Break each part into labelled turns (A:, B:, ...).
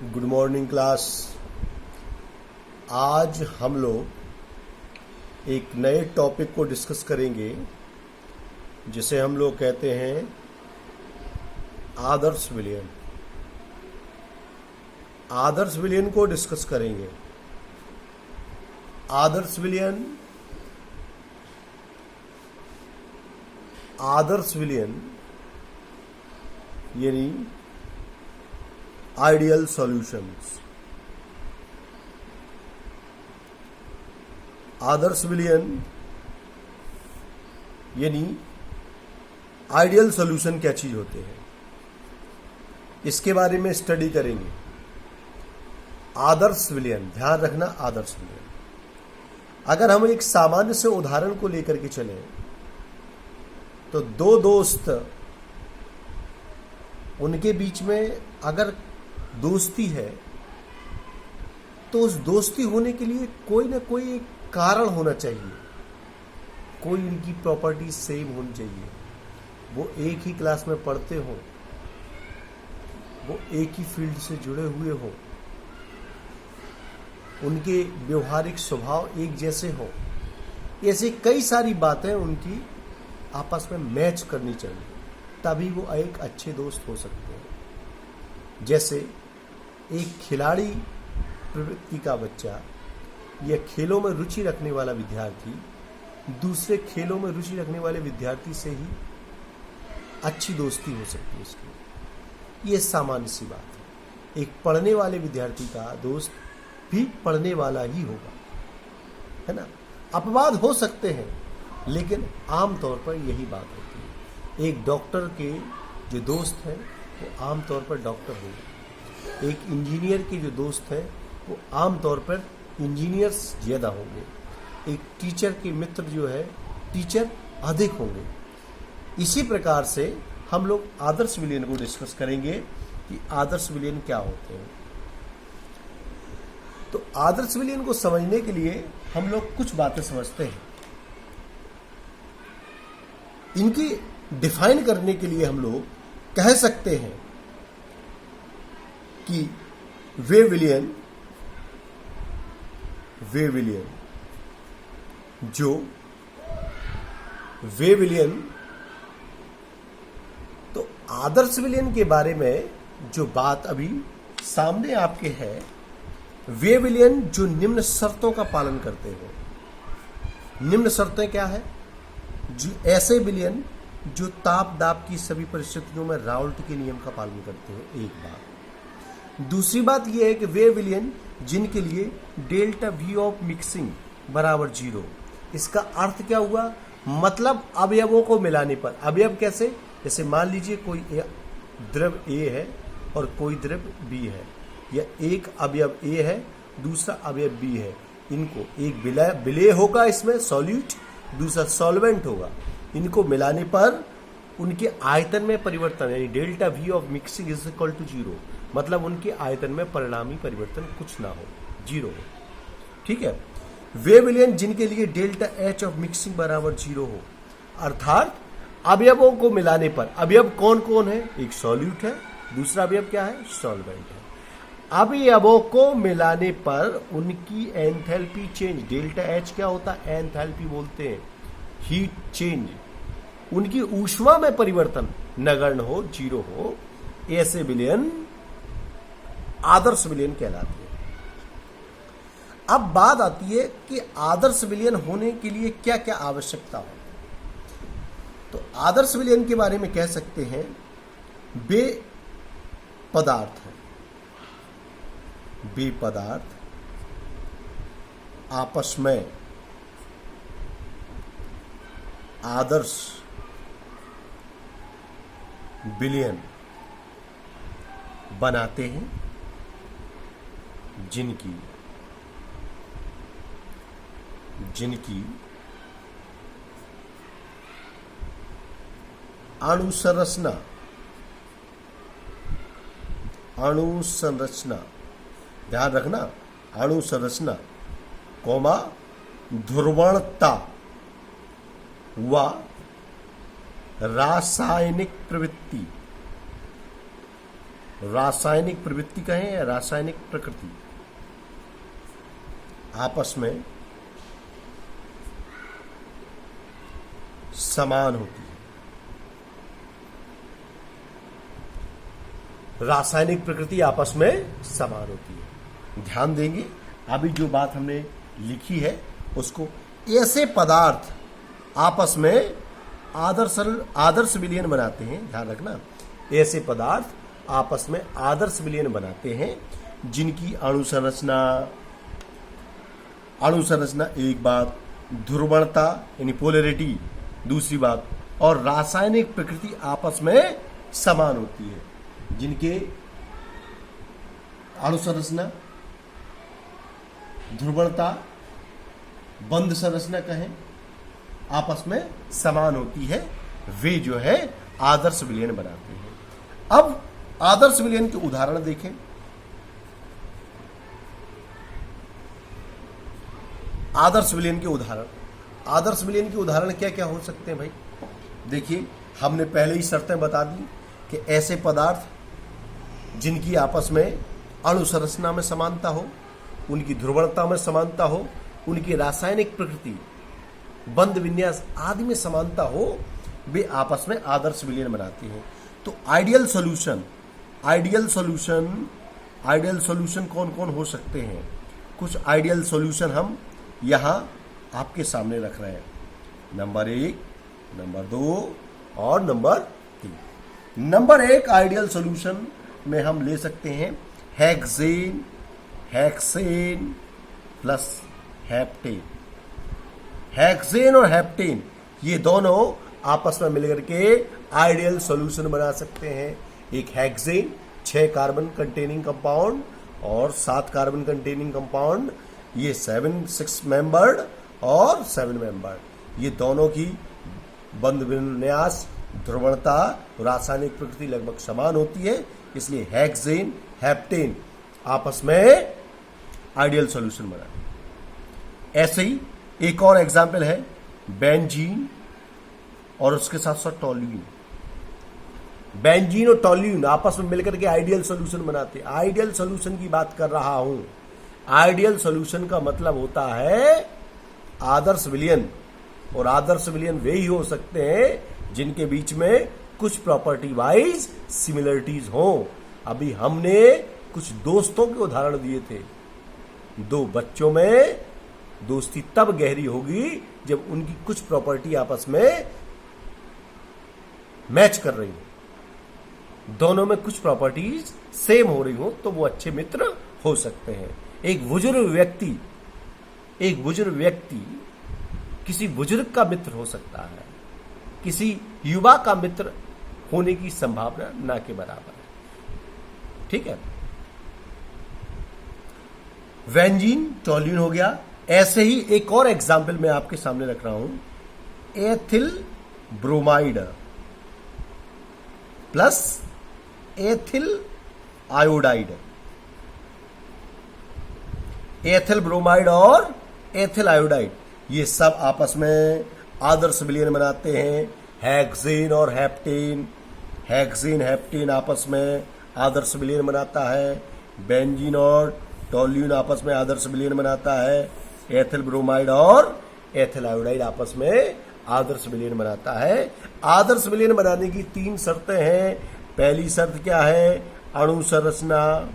A: Good morning class. आज हम लोग एक नए टॉपिक को डिस्कस करेंगे जिसे हम लोग कहते हैं आदर्श विलयन। आदर्श विलयन को डिस्कस करेंगे। आदर्श विलयन यानी आइडियल सॉल्यूशंस। आदर्श विलयन यानी आइडियल सॉल्यूशन क्या चीज होते हैं, इसके बारे में स्टडी करेंगे। आदर्श विलयन, ध्यान रखना, आदर्श विलयन। अगर हम एक सामान्य से उदाहरण को लेकर के चलें तो दो दोस्त, उनके बीच में अगर दोस्ती है तो उस दोस्ती होने के लिए कोई ना कोई एक कारण होना चाहिए। कोई उनकी प्रॉपर्टी सेम होनी चाहिए, वो एक ही क्लास में पढ़ते हो, वो एक ही फील्ड से जुड़े हुए हो, उनके व्यवहारिक स्वभाव एक जैसे हो। ऐसी कई सारी बातें उनकी आपस में मैच करनी चाहिए, तभी वो एक अच्छे दोस्त हो सकते हैं। जैसे एक खिलाड़ी प्रवृत्ति का बच्चा या खेलों में रुचि रखने वाला विद्यार्थी दूसरे खेलों में रुचि रखने वाले विद्यार्थी से ही अच्छी दोस्ती हो सकती है उसकी। ये सामान्य सी बात है। एक पढ़ने वाले विद्यार्थी का दोस्त भी पढ़ने वाला ही होगा, है ना। अपवाद हो सकते हैं, लेकिन आमतौर पर यही बात होती है। एक डॉक्टर के जो दोस्त हैं वो आमतौर पर डॉक्टर होंगे। एक इंजीनियर के जो दोस्त हैं वो आमतौर पर इंजीनियर्स ज़्यादा होंगे। एक टीचर के मित्र जो है टीचर अधिक होंगे। इसी प्रकार से हम लोग आदर्श विलयन को डिस्कस करेंगे कि आदर्श विलयन क्या होते हैं। तो आदर्श विलयन को समझने के लिए हम लोग कुछ बातें समझते हैं। इनकी डिफाइन करने के लिए हम लोग कह सकते हैं कि वे विलयन तो आदर्श विलयन के बारे में जो बात अभी सामने आपके है, वे विलयन जो निम्न शर्तों का पालन करते हो। निम्न शर्तें क्या है? जो ऐसे विलयन जो ताप दाप की सभी परिस्थितियों में राउल्ट के नियम का पालन करते हो, एक बात। दूसरी बात यह है कि वे विलयन जिनके लिए डेल्टा वी ऑफ मिक्सिंग बराबर 0। इसका अर्थ क्या हुआ? मतलब अवयवों को मिलाने पर। अवयव कैसे? जैसे मान लीजिए कोई द्रव A है और कोई द्रव B है, या एक अवयव A है, दूसरा अवयव B है। इनको एक विलय होगा, इसमें सॉल्यूट, दूसरा सॉल्वेंट होगा। इनको मिलाने पर उनके आयतन में परिवर्तन, यानी delta V of mixing is equal to 0। मतलब उनके आयतन में परिणामी परिवर्तन कुछ ना हो, 0 हो। ठीक है। वे विलयन जिनके लिए डेल्टा H ऑफ मिक्सिंग बराबर 0 हो, अर्थात अवयवों को मिलाने पर, अवयव कौन कौन है? एक सॉल्यूट है, दूसरा अवयव क्या है? सॉल्वेंट है। अवयवों को मिलाने पर उनकी एंथैल्पी चेंज, डेल्टा H क्या होता है? एंथैल्पी बोलते हैं, हीट चेंज। उनकी ऊष्मा में परिवर्तन नगण्य हो, 0 हो। ऐसे विलयन आदर्श विलयन कहलाते हैं। अब बात आती है कि आदर्श विलयन होने के लिए क्या क्या आवश्यकता हो। तो आदर्श विलयन के बारे में कह सकते हैं, वे पदार्थ है, वे पदार्थ आपस में आदर्श विलयन बनाते हैं, जिनकी अणुसंरचना ध्यान रखना, अणुसंरचना कौमा ध्रुवणता व रासायनिक प्रवृत्ति रासायनिक प्रवृत्ति कहें या रासायनिक प्रकृति आपस में समान होती है। रासायनिक प्रकृति आपस में समान होती है। ध्यान देंगे, अभी जो बात हमने लिखी है उसको, ऐसे पदार्थ आपस में आदर्श विलयन बनाते हैं। ध्यान रखना, ऐसे पदार्थ आपस में आदर्श विलयन बनाते हैं जिनकी अणु संरचना एक बात, ध्रुवणता यानी पोलैरिटी दूसरी बात, और रासायनिक प्रकृति आपस में समान होती है। जिनके अणु संरचना, ध्रुवणता, बंध संरचना कहें, आपस में समान होती है, वे जो है आदर्श विलयन बनाते हैं। अब आदर्श विलयन के उदाहरण देखें। आदर्श विलयन के उदाहरण क्या क्या हो सकते हैं भाई? देखिए, हमने पहले ही शर्तें बता दी कि ऐसे पदार्थ जिनकी आपस में अणु संरचना में समानता हो, उनकी ध्रुवणता में समानता हो, उनकी रासायनिक प्रकृति, बंध विन्यास आदि में समानता हो, वे आपस में आदर्श विलयन बनाते हैं। तो आइडियल सॉल्यूशन कौन कौन हो सकते हैं? कुछ आइडियल सॉल्यूशन हम यहां आपके सामने रख रहे हैं। नंबर 1, नंबर 2 और नंबर 3। नंबर 1 आइडियल सॉल्यूशन में हम ले सकते हैं हेक्सेन प्लस हेप्टेन। हेक्सेन और हेप्टेन ये दोनों आपस में मिलकर के आइडियल सॉल्यूशन बना सकते हैं। एक हेक्सेन 6 कार्बन कंटेनिंग कंपाउंड और 7 कार्बन कंटेनिंग कंपाउंड, ये 6 मेंबर्ड और 7 मेंबर्ड, ये दोनों की बंध विन्यास, ध्रुवणता, रासायनिक प्रकृति लगभग समान होती है, इसलिए हेक्सेन हेप्टेन आपस में आइडियल सॉल्यूशन बना। ऐसे ही एक और एग्जाम्पल है बेंजीन और उसके साथ साथ टॉल्यूइन। बेंजीन और टॉल्यूइन आपस में मिलकर के आइडियल सॉल्यूशन बनाते हैं। आइडियल सॉल्यूशन की बात कर रहा हूं। आइडियल सॉल्यूशन का मतलब होता है आदर्श विलयन, और आदर्श विलयन वे ही हो सकते हैं जिनके बीच में कुछ प्रॉपर्टी वाइज सिमिलरिटीज हो। अभी हमने कुछ दोस्तों के उदाहरण दिए थे। दो बच्चों में दोस्ती तब गहरी होगी जब उनकी कुछ प्रॉपर्टी आपस में मैच कर रही हो, दोनों में कुछ प्रॉपर्टीज सेम हो रही हो, तो वो अच्छे मित्र हो सकते हैं। एक बुजुर्ग व्यक्ति किसी बुजुर्ग का मित्र हो सकता है, किसी युवा का मित्र होने की संभावना ना के बराबर है। ठीक है, बेंजीन टॉल्यूइन हो गया। ऐसे ही एक और एग्जाम्पल मैं आपके सामने रख रहा हूं, ethyl bromide plus ethyl iodide. Ethyl bromide और एथिल आयोडाइड ये सब आपस में आदर्श विलयन बनाते हैं। हेक्सेन और हेप्टेन, हेक्सेन हेप्टेन आपस में आदर्श विलयन बनाता है। बेंजीन और टॉल्यूइन आपस में आदर्श विलयन बनाता है। एथिल ब्रोमाइड और एथिल आयोडाइड आपस में आदर्श विलयन बनाता है। आदर्श विलयन बनाने की 3 शर्तें हैं। पहली शर्त क्या है? अणु संरचना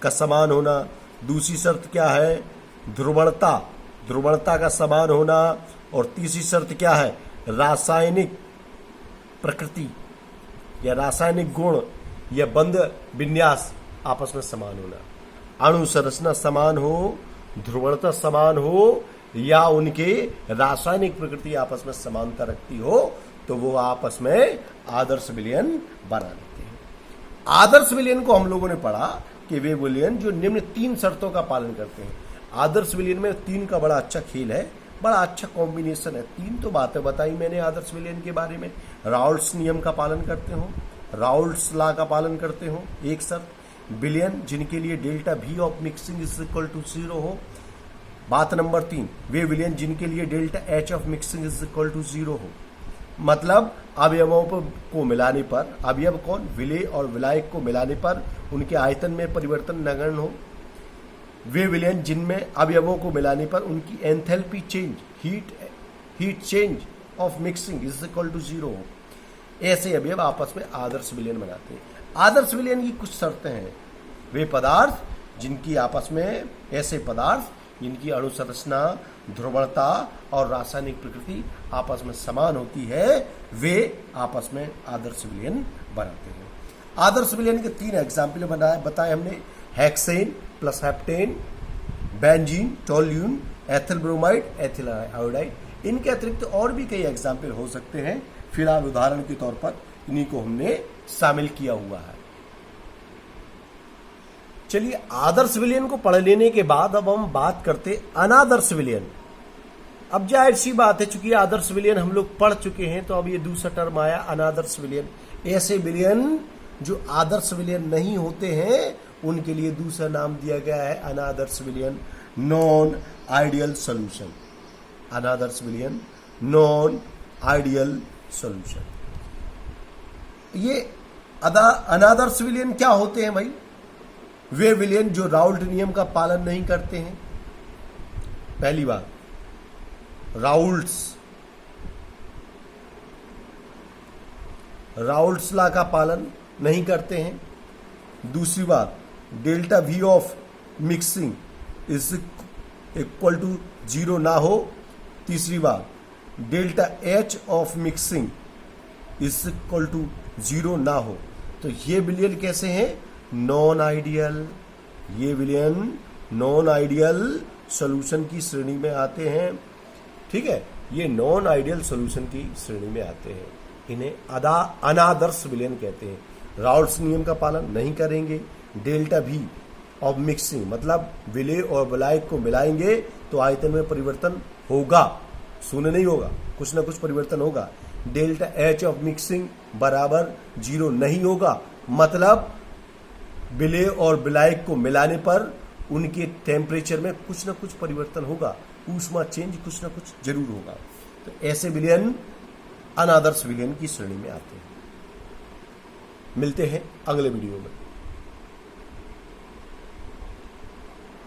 A: का समान होना। दूसरी शर्त क्या है? ध्रुवणता का समान होना। और तीसरी शर्त क्या है? रासायनिक प्रकृति या रासायनिक गुण या बंध विन्यास आपस में समान होना। अणु संरचना समान हो, ध्रुवणता समान हो, या उनके रासायनिक प्रकृति आपस में समानता रखती हो, तो वो आपस में आदर्श विलयन बना लेते हैं। आदर्श विलयन को हम लोगों ने पढ़ा कि वे विलयन जो निम्न 3 शर्तों का पालन करते हैं। आदर्श विलयन में 3 का बड़ा अच्छा खेल है, बड़ा अच्छा कॉम्बिनेशन है। 3 तो बातें बताई मैंने आदर्श विलयन के बारे में। राउल्ट्स नियम का पालन करते हो, राउल्ट्स लॉ का पालन करते हो, एक शर्त। विलयन जिनके लिए delta V of mixing is equal to 0 हो। बात नंबर 3, वे विलयन जिनके लिए delta H of mixing is equal to 0 हो। मतलब अवयवों को मिलाने पर, अवयव कौन, विलेय और विलायक को मिलाने पर उनके आयतन में परिवर्तन नगण्य हो। वे विलयन जिनमें अवयवों को मिलाने पर उनकी enthalpy change, heat change of mixing is equal to 0 हो। ऐसे अवयव आपस में आदर्श विलयन बनाते हैं। आदर्श विलयन की कुछ शर्तें हैं। वे पदार्थ जिनकी आपस में, ऐसे पदार्थ जिनकी अणुसंरचना, ध्रुवणता और रासायनिक प्रकृति आपस में समान होती है, वे आपस में आदर्श विलयन बनाते हैं। आदर्श विलयन के 3 एग्जाम्पल बताए हमने, hexane plus heptane, benzene, toluene, ethyl bromide, ethyl iodide. इनके अतिरिक्त और भी कई एग्जाम्पल हो सकते हैं, फिलहाल उदाहरण के तौर पर इन्हीं को हमने शामिल किया हुआ है। चलिए, आदर्श विलयन को पढ़ लेने के बाद अब हम बात करते अनादर्श विलयन। अब जाहिर सी बात है, चूंकि आदर्श विलयन हम लोग पढ़ चुके हैं, तो अब ये दूसरा टर्म आया अनादर्श विलयन। ऐसे विलयन जो आदर्श विलयन नहीं होते हैं उनके लिए दूसरा नाम दिया गया है अनादर्श विलयन, नॉन आइडियल सॉल्यूशन। अनादर्श विलयन, नॉन आइडियल सॉल्यूशन। ये अनादर्श विलयन क्या होते हैं भाई? वे विलयन जो राउल्ट नियम का पालन नहीं करते हैं। पहली बात, राउल्ट्स लॉ का पालन नहीं करते हैं। दूसरी बात, delta V of mixing is equal to 0 ना हो। तीसरी बात, delta H of mixing is equal to 0 ना हो। तो ये विलयन कैसे हैं? Non ideal. ये विलयन नॉन आइडियल सॉल्यूशन की श्रेणी में आते हैं। ठीक है, ये नॉन आइडियल सॉल्यूशन की श्रेणी में आते हैं। इन्हें अनादर्श विलयन कहते हैं। राउल्ट्स नियम का पालन नहीं करेंगे। डेल्टा वी ऑफ मिक्सिंग मतलब विलेय और विलायक को मिलाएंगे तो आयतन में परिवर्तन होगा, शून्य नहीं होगा, कुछ ना कुछ परिवर्तन होगा। डेल्टा एच ऑफ मिक्सिंग बराबर 0 नहीं होगा, मतलब विलेय और विलायक को मिलाने पर उनके टेम्परेचर में कुछ ना कुछ परिवर्तन होगा, ऊष्मा चेंज कुछ ना कुछ जरूर होगा। तो ऐसे विलयन अनादर्श विलयन की श्रेणी में आते हैं। मिलते हैं अगले वीडियो में।